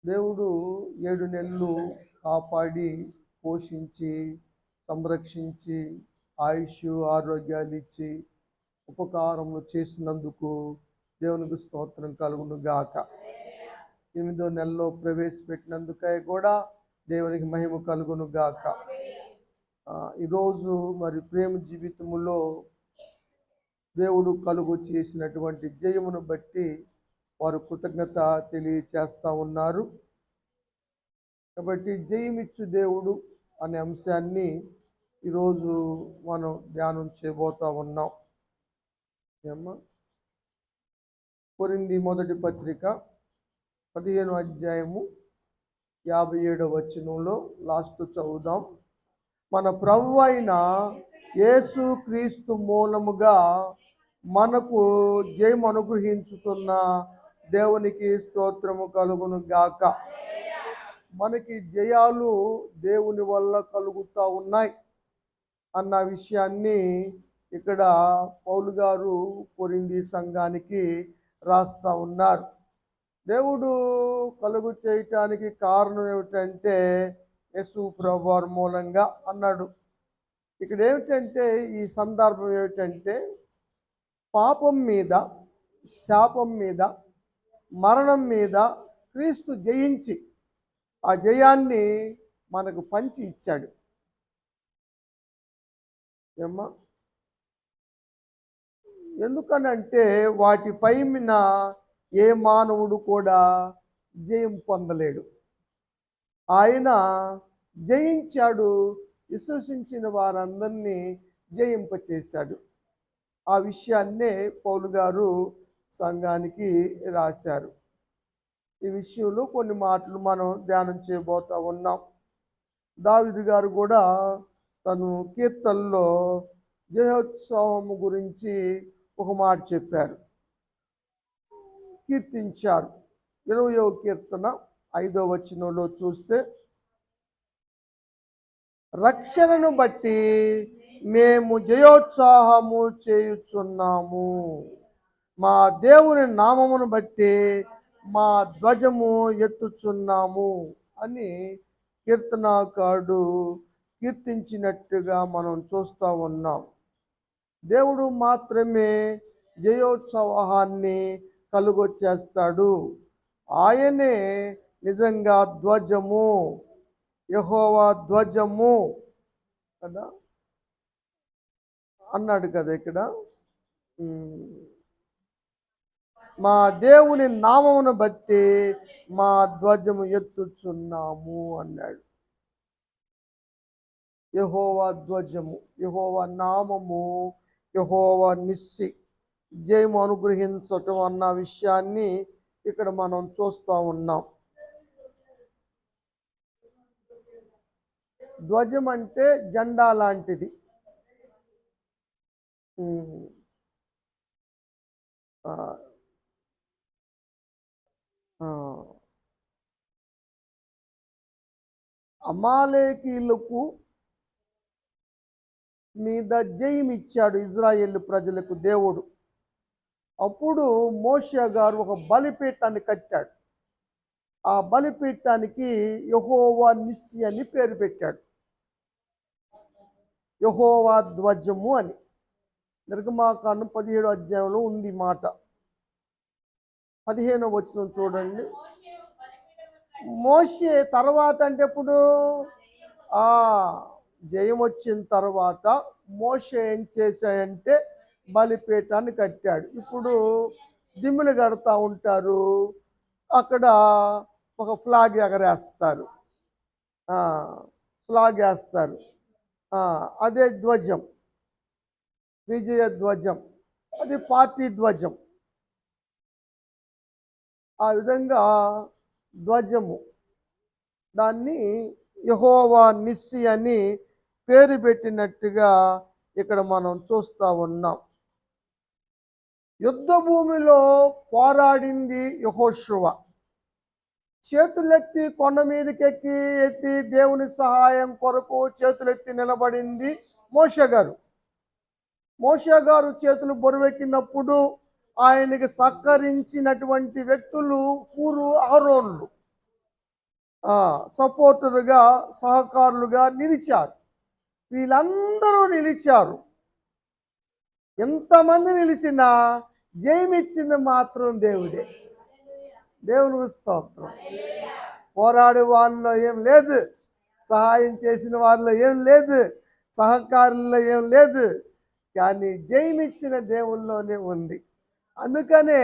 దేవుడు 7 నెలలు కాపాడి పోషించి సంరక్షించి ఆయుష్ ఆరోగ్యాలు ఇచ్చి ఉపకారములు చేసినందుకు దేవునికి స్తోత్రం కలుగును గాక. 8వ నెలలో ప్రవేశపెట్టినందుకై కూడా దేవునికి మహిమ కలుగును గాక. ఈరోజు మరి ప్రేమ జీవితములో దేవుడు కలుగు చేసినటువంటి జయమును బట్టి వారు కృతజ్ఞత తెలియచేస్తూ ఉన్నారు. కాబట్టి జయమిచ్చు దేవుడు అనే అంశాన్ని ఈరోజు మనం ధ్యానం చేయబోతా ఉన్నాం. కొరింథీ మొదటి పత్రిక 15వ అధ్యాయము 57వ వచనంలో లాస్ట్ చదువుదాం. మన ప్రభువు అయిన యేసు క్రీస్తు మూలముగా మనకు జయము అనుగ్రహించుతున్న దేవునికి స్తోత్రము కలుగును గాక. మనకి జయాలు దేవుని వల్ల కలుగుతూ ఉన్నాయి అన్న విషయాన్ని ఇక్కడ పౌలు గారు కొరింథీ సంఘానికి రాస్తా ఉన్నారు. దేవుడు కలుగు చేయటానికి కారణం ఏమిటంటే యేసు ప్రభువారి మూలంగా అన్నాడు. ఇక్కడ ఏమిటంటే ఈ సందర్భం ఏమిటంటే పాపం మీద, శాపం మీద, మరణం మీద క్రీస్తు జయించి ఆ జయాన్ని మనకు పంచి ఇచ్చాడు. ఏమ్మా, ఎందుకనంటే వాటిపై మీద ఏ మానవుడు కూడా జయం పొందలేడు. ఆయన జయించాడు, విశ్వసించిన వారందరినీ జయింపచేశాడు. ఆ విషయాన్నే పౌలు గారు సంఘానికి రాశారు. ఈ విషయంలో కొన్ని మాటలు మనం ధ్యానం చేయబోతా ఉన్నాం. దావీదు గారు కూడా తను కీర్తనలో జయోత్సవము గురించి ఒక మాట చెప్పారు, కీర్తించారు. 20వ కీర్తన 5వ వచనంలో చూస్తే, రక్షణను బట్టి మేము జయోత్సాహము చేయుచున్నాము, మా దేవుని నామమును బట్టి మా ధ్వజము ఎత్తుచున్నాము అని కీర్తనాకారుడు కీర్తించినట్టుగా మనం చూస్తూ ఉన్నాం. దేవుడు మాత్రమే జయోత్సవాన్ని కలుగొచ్చేస్తాడు. ఆయనే నిజంగా ధ్వజము, యెహోవా ధ్వజము కదా అన్నాడు కదా ఇక్కడ. మా దేవుని నామమును బట్టి మా ధ్వజము ఎత్తుచున్నాము అన్నాడు. యెహోవా ధ్వజము, యెహోవా నామము, యెహోవా నిస్సి, జయము అనుగ్రహించటం అన్న విషయాన్ని ఇక్కడ మనం చూస్తూ ఉన్నాం. ధ్వజం అంటే జెండా లాంటిది. అమాలేకీయులకు మీద జయం ఇచ్చాడు ఇజ్రాయేలు ప్రజలకు దేవుడు. అప్పుడు మోషే గారు ఒక బలిపీఠాన్ని కట్టాడు. ఆ బలిపీఠానికి యెహోవా నిస్సి అని పేరు పెట్టాడు, యెహోవా ధ్వజము అని. నిర్గమాకాండం 17వ అధ్యాయంలో ఉంది మాట. 15వ వచనం చూడండి. మోషే తర్వాత అంటే ఎప్పుడు జయం వచ్చిన తర్వాత మోషే ఏం చేశాడంటే బలిపీఠాన్ని కట్టాడు. ఇప్పుడు దిమ్ములు కడతా ఉంటారు, అక్కడ ఒక ఫ్లాగ్ ఎగరేస్తారు, ఫ్లాగ్ వేస్తారు. అదే ధ్వజం, విజయ ధ్వజం, అది పార్టీ ధ్వజం. ఆ విధంగా ధ్వజము, దాన్ని యెహోవా నిస్సి అని పేరు పెట్టినట్టుగా ఇక్కడ మనం చూస్తూ ఉన్నాం. యుద్ధ భూమిలో పోరాడింది యెహోషువ. చేతులెత్తి కొండ మీదకెక్కి ఎత్తి దేవుని సహాయం కొరకు చేతులెత్తి నిలబడింది మోషే గారు. మోషే గారు చేతులు బరువెక్కినప్పుడు ఆయనకి సహకరించినటువంటి వ్యక్తులు హూరు, అహరోన్లు. సపోర్టర్లుగా సహకారులుగా నిలిచారు. వీళ్ళందరూ నిలిచారు. ఎంతమంది నిలిచినా జయమిచ్చింది మాత్రం దేవుడే. దేవునికి స్తోత్రం. పోరాడే వారిలో ఏం లేదు, సహాయం చేసిన వారిలో ఏం లేదు, సహకారుల్లో ఏం లేదు, కానీ జయమిచ్చిన దేవుల్లోనే ఉంది. అందుకనే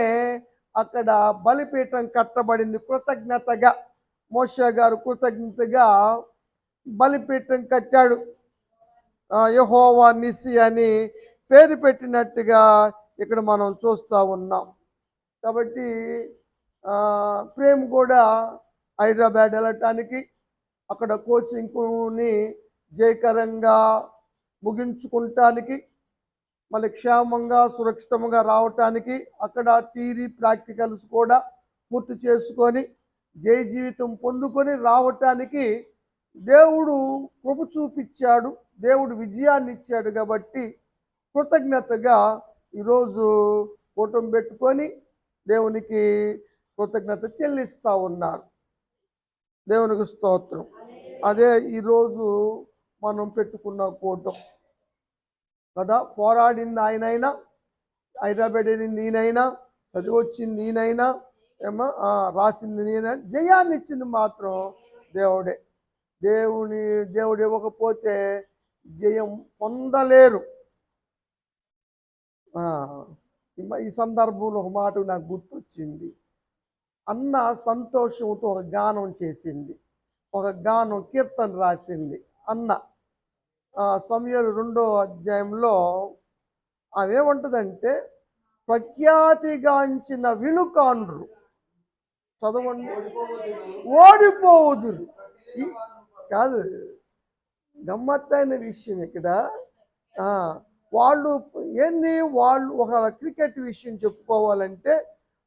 అక్కడ బలిపీఠం కట్టబడింది. కృతజ్ఞతగా మోషే గారు కృతజ్ఞతగా బలిపీఠం కట్టాడు. యెహోవా నిస్సి అని పేరు పెట్టినట్టుగా ఇక్కడ మనం చూస్తూ ఉన్నాం. కాబట్టి ప్రేమ్ కూడా హైదరాబాద్ వెళ్ళటానికి, అక్కడ కోచింగ్ని జయకరంగా ముగించుకుంటానికి, మళ్ళీ క్షేమంగా సురక్షితంగా రావటానికి, అక్కడ థియరీ ప్రాక్టికల్స్ కూడా పూర్తి చేసుకొని జయ జీవితం పొందుకొని రావటానికి దేవుడు కృప చూపించాడు, దేవుడు విజయాన్ని ఇచ్చాడు. కాబట్టి కృతజ్ఞతగా ఈరోజు కూటం పెట్టుకొని దేవునికి కృతజ్ఞత చెల్లిస్తూ ఉన్నారు. దేవునికి స్తోత్రం. అదే ఈరోజు మనం పెట్టుకున్న కూటం కదా. పోరాడింది ఆయనైనా, హైదరాబాద్ వెళ్ళింది ఈయనైనా, చదివి వచ్చింది ఈయనైనా, రాసింది ఈయన, జయాన్ని ఇచ్చింది మాత్రం దేవుడే. దేవుడు ఇవ్వకపోతే జయం పొందలేరు. ఈ సందర్భంలో ఒక మాట నాకు గుర్తొచ్చింది. అన్న సంతోషంతో ఒక గానం చేసింది, ఒక గానం కీర్తన రాసింది. అన్న సమూయేలు 2వ అధ్యాయంలో ఆమె ఏమంటుందంటే, ప్రఖ్యాతిగాంచిన విలుకాండ్రు చదవండి, ఓడిపోవుదురు. కాదు, గమ్మత్తైన విషయం ఇక్కడ. వాళ్ళు ఒక క్రికెట్ విషయం చెప్పుకోవాలంటే,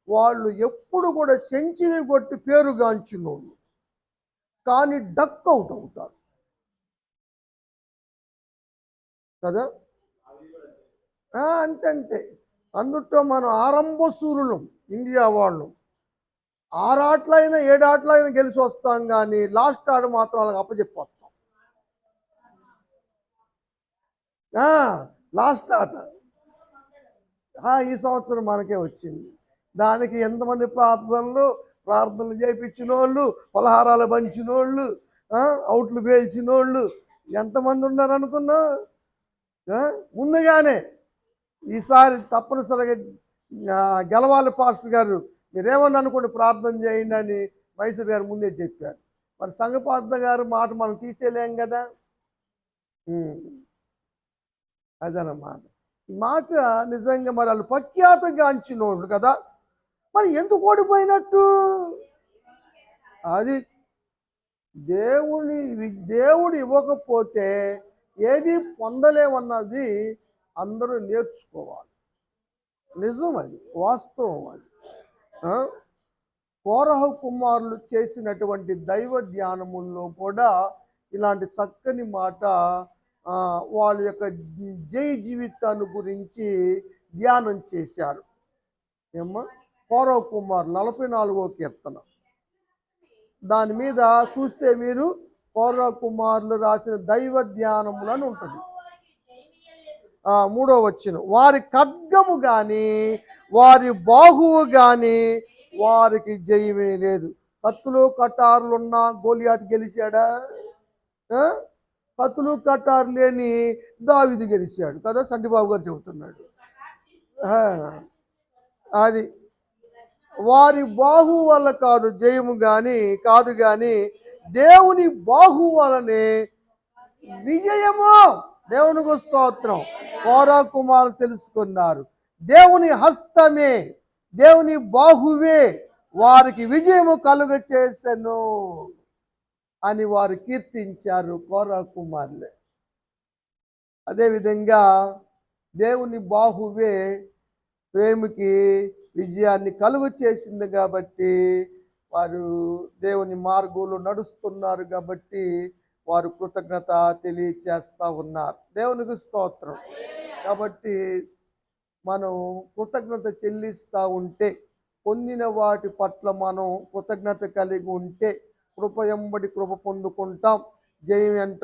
వాళ్ళు ఎప్పుడు కూడా సెంచరీ కొట్టి పేరుగాంచిన వాళ్ళు, కానీ డక్ అవుట్ అవుతారు కదా. అంతే. అందుట్లో మనం ఆరంభ సూర్యులం ఇండియా వాళ్ళు. 6 ఆటలైనా 7 ఆటలైనా గెలిచి వస్తాం, కానీ లాస్ట్ ఆట మాత్రం వాళ్ళకి అప్పచెప్పొస్తాం. లాస్ట్ ఆట ఈ సంవత్సరం మనకే వచ్చింది. దానికి ఎంతమంది ప్రార్థనలు చేయించిన వాళ్ళు, పలహారాలు పంచిన వాళ్ళు, అవుట్లు పేల్చిన వాళ్ళు ఎంతమంది ఉన్నారు అనుకున్నా. ముందుగానే ఈసారి తప్పనిసరిగా గెలవాలి పాస్టర్ గారు, మీరేమని అనుకోండి ప్రార్థన చేయండి అని మైసూర్ గారు ముందే చెప్పారు. మరి సంఘపాత్ర గారు మాట మనం తీసేయలేం కదా. అదనమాట ఈ మాట. నిజంగా మరి వాళ్ళు ప్రఖ్యాతగాంచినోళ్ళు కదా, మరి ఎందుకు ఓడిపోయినట్టు? అది దేవుడు ఇవ్వకపోతే ఏది పొందలేమన్నది అందరూ నేర్చుకోవాలి. నిజం, అది వాస్తవం. అది కోరహ కుమారులు చేసినటువంటి దైవ ధ్యానముల్లో కూడా ఇలాంటి చక్కని మాట వాళ్ళ యొక్క జై జీవితాన్ని గురించి ధ్యానం చేశారు. కోరహ కుమారులు 44వ కీర్తన, దాని మీద చూస్తే మీరు కోరహ కుమారులు రాసిన దైవ ధ్యానములని ఉంటుంది. 3వ వచనం, వారి ఖడ్గము గాని వారి బాహువు గాని వారికి జయమే లేదు. కత్తులు కటారులున్న గోలియాతు గెలిచాడా? కత్తులు కటారు లేని దావీదు గెలిచాడు కదా, సంటిబాబు గారు చెబుతున్నాడు. అది వారి బాహు వల్ల కాదు జయము కాదు కానీ దేవుని బాహు వలనే విజయము. దేవునికి స్తోత్రం. కోరహ కుమారులు తెలుసుకున్నారు, దేవుని హస్తమే, దేవుని బాహువే వారికి విజయము కలుగ చేసెను అని వారు కీర్తించారు కోరహ కుమారులే. అదేవిధంగా దేవుని బాహువే ప్రేమకి విజయాన్ని కలుగు చేసింది కాబట్టి వారు దేవుని మార్గంలో నడుస్తున్నారు. కాబట్టి వారు కృతజ్ఞత తెలియచేస్తూ ఉన్నారు. దేవునికి స్తోత్రం. కాబట్టి మనం కృతజ్ఞత చెల్లిస్తూ ఉంటే, పొందిన వాటి పట్ల మనం కృతజ్ఞత కలిగి ఉంటే కృప ఎంబడి కృప పొందుకుంటాం. జయం వెంట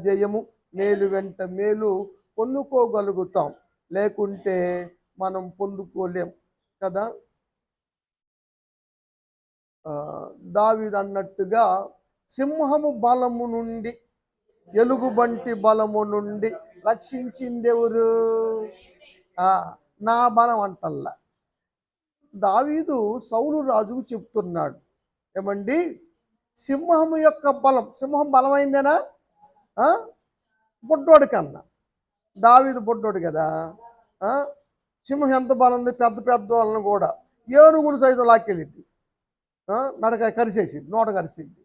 జయము, మేలు వెంట మేలు పొందుకోగలుగుతాం. లేకుంటే మనం పొందుకోలేం కదా. దావీదు అన్నట్టుగా సింహము బలము నుండి, ఎలుగుబంటి బలము నుండి రక్షించింది ఎవరు? నా బలం అంటల్లా. దావీదు సౌలు రాజుకు చెప్తున్నాడు, ఏమండి, సింహము యొక్క బలం, సింహం బలమైందేనా? బొడ్డోడి కన్నా. దావీదు బొడ్డోడు కదా. సింహం ఎంత బలం ఉంది? పెద్ద పెద్ద వాళ్ళని కూడా ఏనుగులు సైతం లాక్కెళ్ళిద్ది, నడక కరిసేసింది, నోట కరిసింది.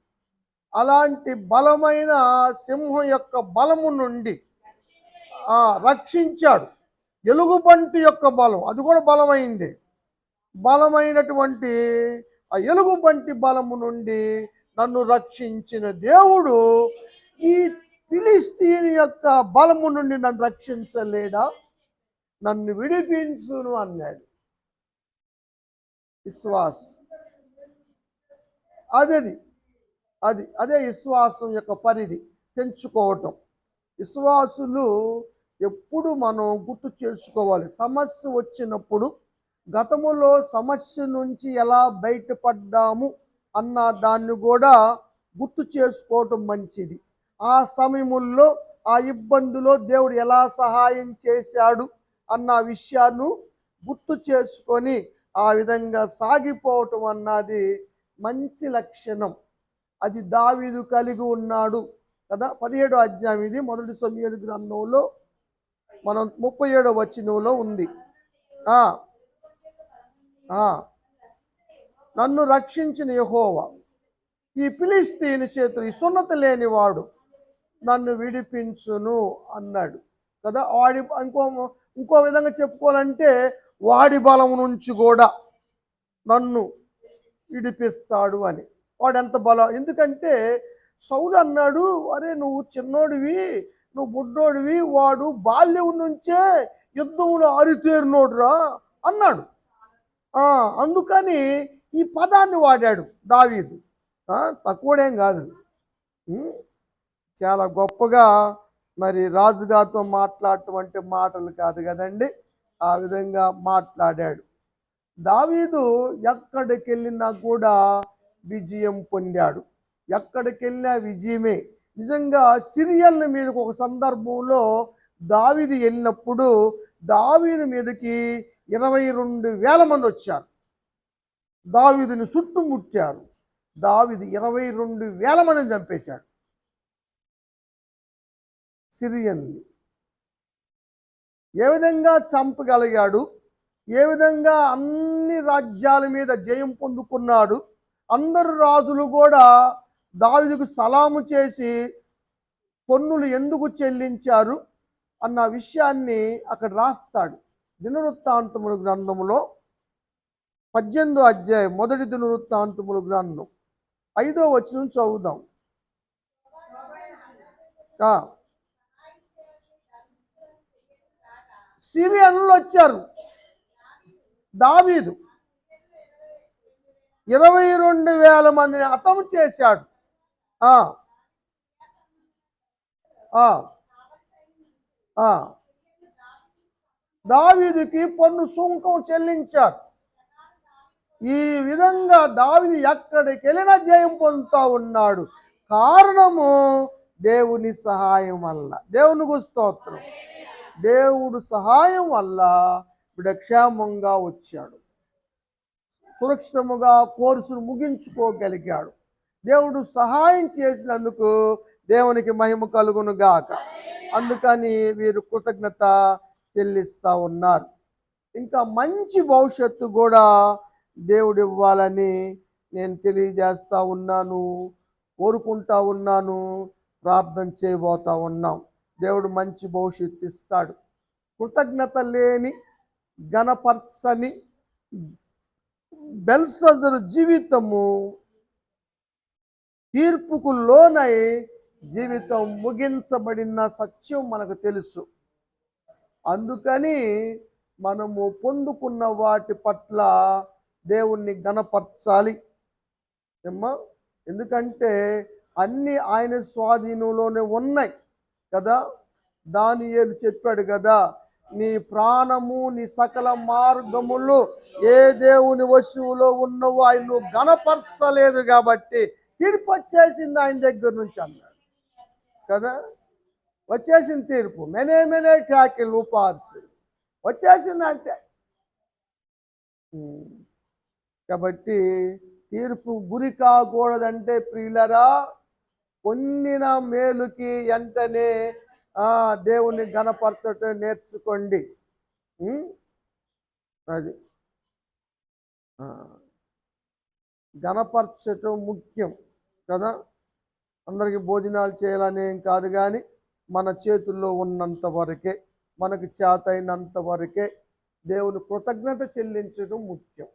అలాంటి బలమైన సింహం యొక్క బలము నుండి రక్షించాడు. ఎలుగుబంటి యొక్క బలం, అది కూడా బలమైంది. బలమైనటువంటి ఆ ఎలుగుబంటి బలము నుండి నన్ను రక్షించిన దేవుడు ఈ ఫిలిస్తీని యొక్క బలము నుండి నన్ను రక్షించలేడా? నన్ను విడిపించును అన్నాడు. విశ్వాసం అదే విశ్వాసం యొక్క పరిధి పెంచుకోవటం. విశ్వాసులు ఎప్పుడు మనం గుర్తు చేసుకోవాలి, సమస్య వచ్చినప్పుడు గతములో సమస్య నుంచి ఎలా బయటపడ్డాము అన్న దాన్ని కూడా గుర్తు చేసుకోవటం మంచిది. ఆ సమయముల్లో ఆ ఇబ్బందిలో దేవుడు ఎలా సహాయం చేశాడు అన్న విషయాన్ని గుర్తు చేసుకొని ఆ విధంగా సాగిపోవటం అన్నది మంచి లక్షణం. అది దావీదు కలిగి ఉన్నాడు కదా. 17వ అధ్యాయం ఇది, మొదటి సమూయేలు గ్రంథంలో మనం 37వ వచనంలో ఉంది. నన్ను రక్షించిన యెహోవా ఈ ఫిలిస్తీని చేతులు, ఈ సున్నత లేనివాడు నన్ను విడిపించును అన్నాడు కదా. వాడి ఇంకో విధంగా చెప్పుకోవాలంటే వాడి బలం నుంచి కూడా నన్ను విడిపిస్తాడు అని. వాడు ఎంత బలం! ఎందుకంటే సౌలు అన్నాడు, అరే నువ్వు చిన్నోడివి, నువ్వు బుడ్డోడివి, వాడు బాల్యం నుంచే యుద్ధంలో ఆరితేరినోడురా అన్నాడు. అందుకని ఈ పదాన్ని వాడాడు దావీదు. తక్కువడేం కాదు, చాలా గొప్పగా మరి రాజుగారితో మాట్లాడటం మాటలు కాదు కదండి. ఆ విధంగా మాట్లాడాడు. దావీదు ఎక్కడికి వెళ్ళినా కూడా విజయం పొందాడు. ఎక్కడికి వెళ్ళినా విజయమే. నిజంగా సిరియన్ల మీదకి ఒక సందర్భంలో దావీదు వెళ్ళినప్పుడు దావీదు మీదకి 22,000 మంది వచ్చారు. దావీదుని చుట్టుముట్టారు. దావీదు 22,000 మందిని చంపేశాడు సిరియన్ని. ఏ విధంగా చంపగలిగాడు? ఏ విధంగా అన్ని రాజ్యాల మీద జయం పొందుకున్నాడు? అందరు రాజులు కూడా దావీదుకు సలాము చేసి పన్నులు ఎందుకు చెల్లించారు అన్న విషయాన్ని అక్కడ రాస్తాడు. దినవృత్తాంతముల గ్రంథంలో 18వ అధ్యాయం, మొదటి దినవృత్తాంతముల గ్రంథం 5వ వచనం చదువుదాం. సిరియన్లు వచ్చారు. దావీదు 22,000 మందిని హతం చేశాడు. దావీదుకి పన్ను సుంకం చెల్లించారు. ఈ విధంగా దావీదు ఎక్కడికి వెళ్ళినా జయం పొందుతూ ఉన్నాడు. కారణము దేవుని సహాయం వల్ల. దేవునికి స్తోత్రం. దేవుడు సహాయం వల్ల క్షేమంగా వచ్చాడు, సురక్షితముగా కోర్సును ముగించుకోగలిగాడు. దేవుడు సహాయం చేసినందుకు దేవునికి మహిమ కలుగును గాక. అందుకని వీరు కృతజ్ఞత చెల్లిస్తూ ఉన్నారు. ఇంకా మంచి భవిష్యత్తు కూడా దేవుడు ఇవ్వాలని నేను తెలియజేస్తూ ఉన్నాను, కోరుకుంటా ఉన్నాను, ప్రార్థన చేయబోతా ఉన్నాం. దేవుడు మంచి భవిష్యత్తు ఇస్తాడు. కృతజ్ఞత లేని, గణపరచని బెల్షస్సరు జీవితము తీర్పుకు లోనై జీవితం ముగించబడిన సత్యం మనకు తెలుసు. అందుకని మనము పొందుకున్న వాటి పట్ల దేవుణ్ణి గణపరచాలి. ఎందుకంటే అన్నీ ఆయన స్వాధీనంలోనే ఉన్నాయి కదా. దానియేలు చెప్పాడు కదా, నీ ప్రాణము నీ సకల మార్గములు ఏ దేవుని వశువులో ఉన్నవో ఆయన నువ్వు గణపరచలేదు కాబట్టి తీర్పు వచ్చేసింది ఆయన దగ్గర నుంచి అన్నాడు కదా. వచ్చేసింది తీర్పు, మెనే ట్యాకిల్ ఉపార్స్ వచ్చేసింది అంతే. కాబట్టి తీర్పు గురి కాకూడదంటే ప్రియులరా, పొందిన మేలుకి వెంటనే దేవుని గణపరచటం నేర్చుకోండి. అది గణపరచటం ముఖ్యం కదా. అందరికీ భోజనాలు చేయాలనేం కాదు, కానీ మన చేతుల్లో ఉన్నంత వరకే, మనకు చేతైనంత వరకే దేవుని కృతజ్ఞత చెల్లించడం ముఖ్యం.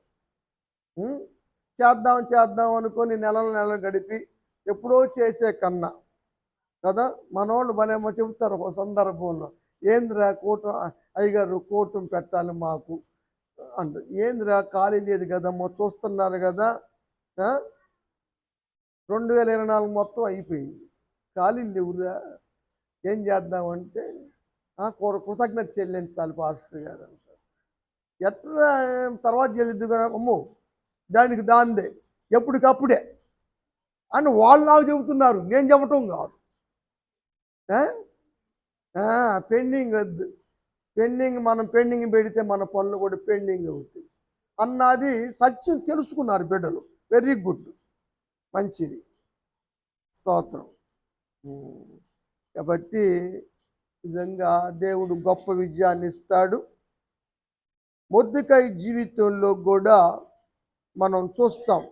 చేద్దాం అనుకొని నెలలు గడిపి ఎప్పుడో చేసే కన్నా కదా, మనోళ్ళు భలేమో చెబుతారు ఒక సందర్భంలో, ఏందిరా అయ్యగారు కూటం పెట్టాలి మాకు అంట. ఏందిరా ఖాళీ లేదు కదమ్మా, చూస్తున్నారు కదా 2024 మొత్తం అయిపోయింది, ఖాళీ లేవురా, ఏం చేద్దామంటే కృతజ్ఞత చెల్లించాలి పాస్టర్ గారు అంటారు. ఎట్లా తర్వాత చెల్లిద్దు కదా, అమ్మో దానికి దాందే ఎప్పటికప్పుడే అని వాళ్ళు నాకు చెబుతున్నారు, నేను చెప్పటం కాదు. పెండింగ్ వద్దు, మనం పెండింగ్ పెడితే మన పనులు కూడా పెండింగ్ అవుతాయి అన్నది సత్యం తెలుసుకున్నారు బిడ్డలు. వెరీ గుడ్, మంచిది, స్తోత్రం. కాబట్టి నిజంగా దేవుడు గొప్ప విజయాన్ని ఇస్తాడు. మొర్దెకై జీవితంలో కూడా మనం చూస్తాం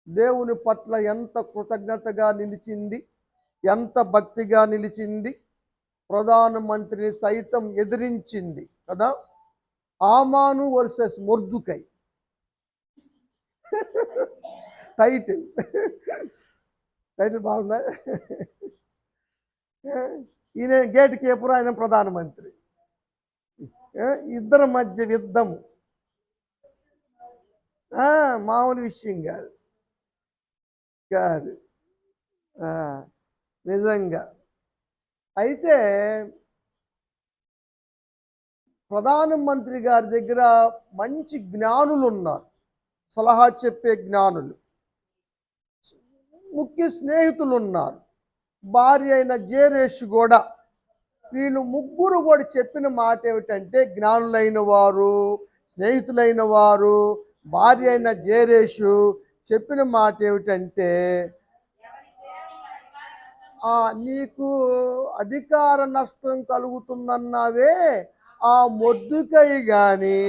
దేవుని పట్ల ఎంత కృతజ్ఞతగా నిలిచింది, ఎంత భక్తిగా నిలిచింది. ప్రధానమంత్రిని సైతం ఎదిరించింది కదా. ఆమాను వర్సెస్ మొర్దెకై టైటిల్ బాగుందా. ఈయన గేట్ కీపర్, ఆయన ప్రధానమంత్రి, ఇద్దరి మధ్య యుద్ధము మామూలు విషయం కాదు నిజంగా. అయితే ప్రధానమంత్రి గారి దగ్గర మంచి జ్ఞానులు ఉన్నారు, సలహా చెప్పే జ్ఞానులు, ముఖ్య స్నేహితులు ఉన్నారు. భార్య అయిన జేరేషు కూడా, వీళ్ళు ముగ్గురు కూడా చెప్పిన మాట ఏమిటంటే, జ్ఞానులైన వారు, స్నేహితులైన వారు, భార్య అయిన జేరేషు చెప్పిన మాట ఏమిటంటే, నీకు అధికార నష్టం కలుగుతుందన్నావే, ఆ మొర్దెకై కానీ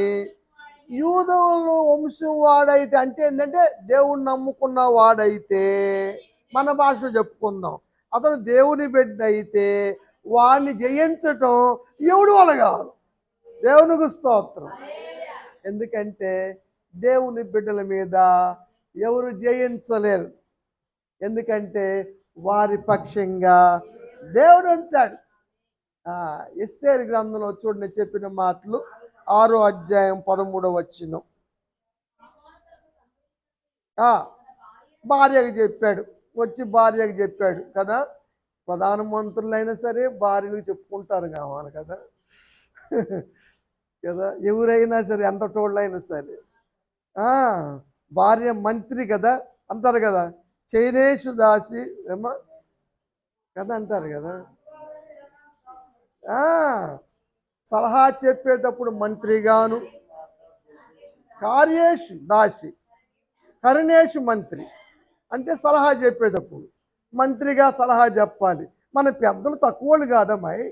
యూదుల వంశం వాడైతే, అంటే ఏంటంటే దేవుణ్ణి నమ్ముకున్న వాడైతే, మన భాషలో చెప్పుకుందాం, అతను దేవుని బిడ్డ అయితే వాడిని జయించటం ఎవడు వల్ల కాదు. దేవునికి స్తోత్రం. ఎందుకంటే దేవుని బిడ్డల మీద ఎవరు జయించలేరు, ఎందుకంటే వారి పక్షంగా దేవుడు ఉంటాడు. ఎస్తేరు గ్రంథంలో చూడని చెప్పిన మాటలు 6వ అధ్యాయం 13వ వచనం. భార్యకు చెప్పాడు, వచ్చి భార్యకు చెప్పాడు కదా. ప్రధానమంత్రులైనా సరే భార్యలు చెప్పుకుంటారు కావాలి కదా కదా, ఎవరైనా సరే ఎంతటోళ్ళైనా సరే భార్య మంత్రి కదా అంటారు కదా, చైనేషు దాసి ఏమో కదా అంటారు కదా. సలహా చెప్పేటప్పుడు మంత్రిగాను, కార్యేషు దాసి, కరుణేషు మంత్రి, అంటే సలహా చెప్పేటప్పుడు మంత్రిగా సలహా చెప్పాలి. మన పెద్దలు తక్కువలు కాదమ్మాయి,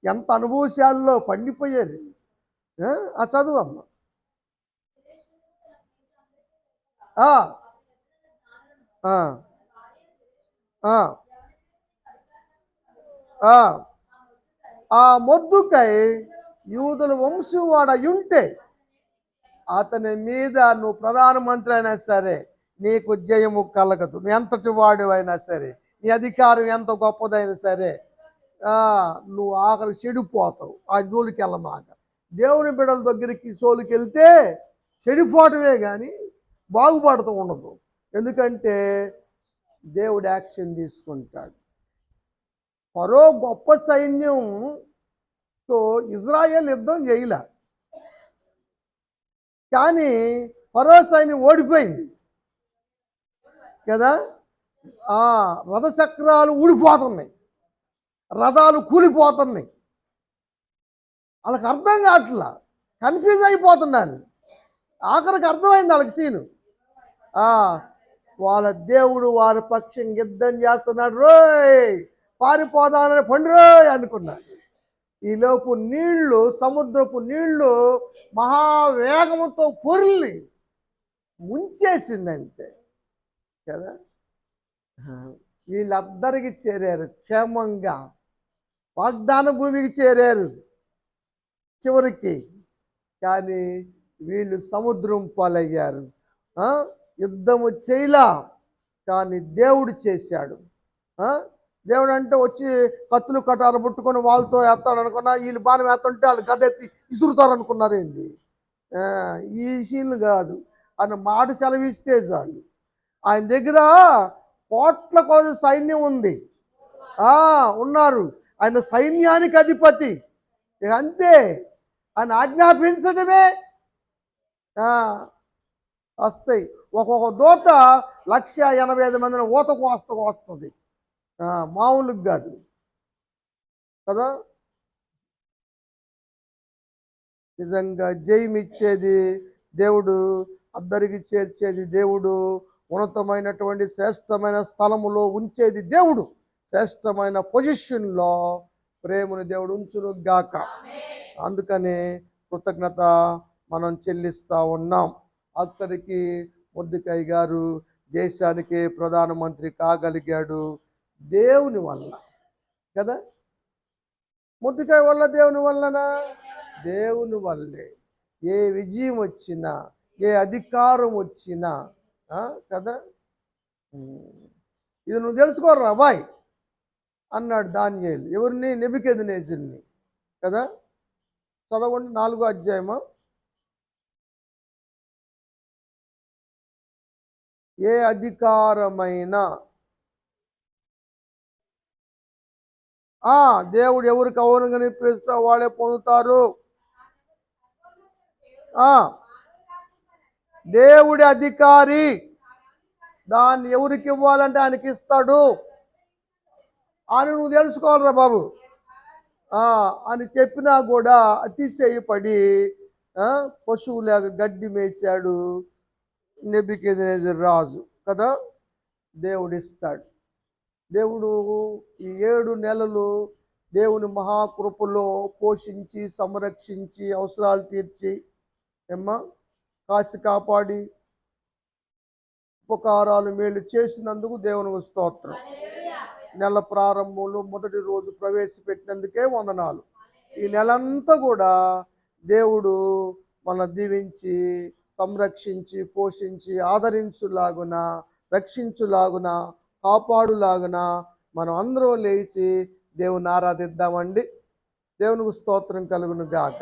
ఎంత అనుభవశాలలో పండిపోయారు. చదువమ్మ. ఆ మొర్దెకై యూదుల వంశం వాడయుంటే అతని మీద నువ్వు ప్రధానమంత్రి అయినా సరే నీకు జయము కలగదు. నువ్వు ఎంతటి వాడు అయినా సరే, నీ అధికారం ఎంత గొప్పదైనా సరే నువ్వు ఆఖరికి చెడిపోతావు. ఆ జోలికి వెళ్ళమాక. దేవుని బిడ్డల దగ్గరికి సోలికి వెళ్తే చెడిపోవటమే కానీ బాగుపడుతూ ఉండదు. ఎందుకంటే దేవుడు యాక్షన్ తీసుకుంటాడు. ఫరో గొప్ప సైన్యంతో ఇజ్రాయేల్ యుద్ధం చేయలే, కానీ ఫరో సైన్యం ఓడిపోయింది కదా. రథచక్రాలు ఊడిపోతున్నాయి, రథాలు కూలిపోతున్నాయి. వాళ్ళకి అర్థం కావట్లా, కన్ఫ్యూజ్ అయిపోతున్నారు. ఆఖరికి అర్థమైంది వాళ్ళకి సీను. వాళ్ళ దేవుడు వారి పక్షం యుద్ధం చేస్తున్నాడు, రోయ్ పారిపోదామని పండురోయ్ అనుకున్నారు. ఈలోపు నీళ్లు, సముద్రపు నీళ్లు మహావేగంతో పొర్లి ముంచేసింది అంతే కదా. వీళ్ళందరికీ చేరారు, క్షేమంగా వాగ్దాన భూమికి చేరారు చివరికి. కానీ వీళ్ళు సముద్రం పాలయ్యారు. యుద్ధము చేయలా, కానీ దేవుడు చేశాడు. దేవుడు అంటే వచ్చి కత్తులు కటాలు పుట్టుకొని వాళ్ళతో వేస్తాడు అనుకున్నా, వీళ్ళు బాణం వేస్తుంటే వాళ్ళు గదెత్తి ఇసురుతారు అనుకున్నారు. ఏంది ఈ సీన్లు కాదు. ఆయన మాట సెలవిస్తే చాలు. ఆయన దగ్గర కోట్ల కొలది సైన్యం ఉంది, ఉన్నారు. ఆయన సైన్యానికి అధిపతి. అంతే, ఆయన ఆజ్ఞాపించడమే వస్తాయి. ఒక్కొక్క దూత 185 మందిని ఊతకు వస్తుంది, మామూలుగా కాదు కదా. నిజంగా జయమిచ్చేది దేవుడు, అందరికి చేర్చేది దేవుడు, ఉన్నతమైనటువంటి శ్రేష్టమైన స్థలములో ఉంచేది దేవుడు, శ్రేష్టమైన పొజిషన్లో ప్రేమను దేవుడు ఉంచును గాక. అందుకనే కృతజ్ఞత మనం చెల్లిస్తూ ఉన్నాం. అక్కడికి మొర్దెకై గారు దేశానికి ప్రధానమంత్రి కాగలిగాడు దేవుని వల్ల కదా. మొర్దెకై వల్ల, దేవుని వల్లనా? దేవుని వల్లే. ఏ విజయం వచ్చినా, ఏ అధికారం వచ్చినా కదా, ఇది నువ్వు తెలుసుకోరా బాయ్ అన్నాడు దానియేలు. ఎవరిని? నెబుకద్నెజరుని కదా. చదవండి 4వ అధ్యాయము. ఏ అధికారమైనా దేవుడు ఎవరికి అవునుగాని ప్రస్తుతం వాళ్ళే పొందుతారు. దేవుడి అధికారి, దాన్ని ఎవరికి ఇవ్వాలంటే ఆయనకి ఇస్తాడు అని నువ్వు తెలుసుకోవాలరా బాబు అని చెప్పినా కూడా అతిశయపడి పశువులాగా గడ్డి మేసాడు నెబుకద్నెజరు రాజు కదా. దేవుడు ఇస్తాడు. దేవుడు ఈ 7 నెలలు దేవుని మహాకృపలో పోషించి, సంరక్షించి, అవసరాలు తీర్చి కాసి కాపాడి ఉపకారాలు మేలు చేసినందుకు దేవునికి స్తోత్రం. నెల ప్రారంభంలో మొదటి రోజు ప్రవేశపెట్టినందుకే వందనాలు. ఈ నెలంతా కూడా దేవుడు మన దీవించి, సంరక్షించి, పోషించి, ఆదరించులాగున, రక్షించులాగున, కాపాడులాగున మనం అందరం లేచి దేవుని ఆరాధిద్దామండి. దేవునికి స్తోత్రం కలుగును గాక.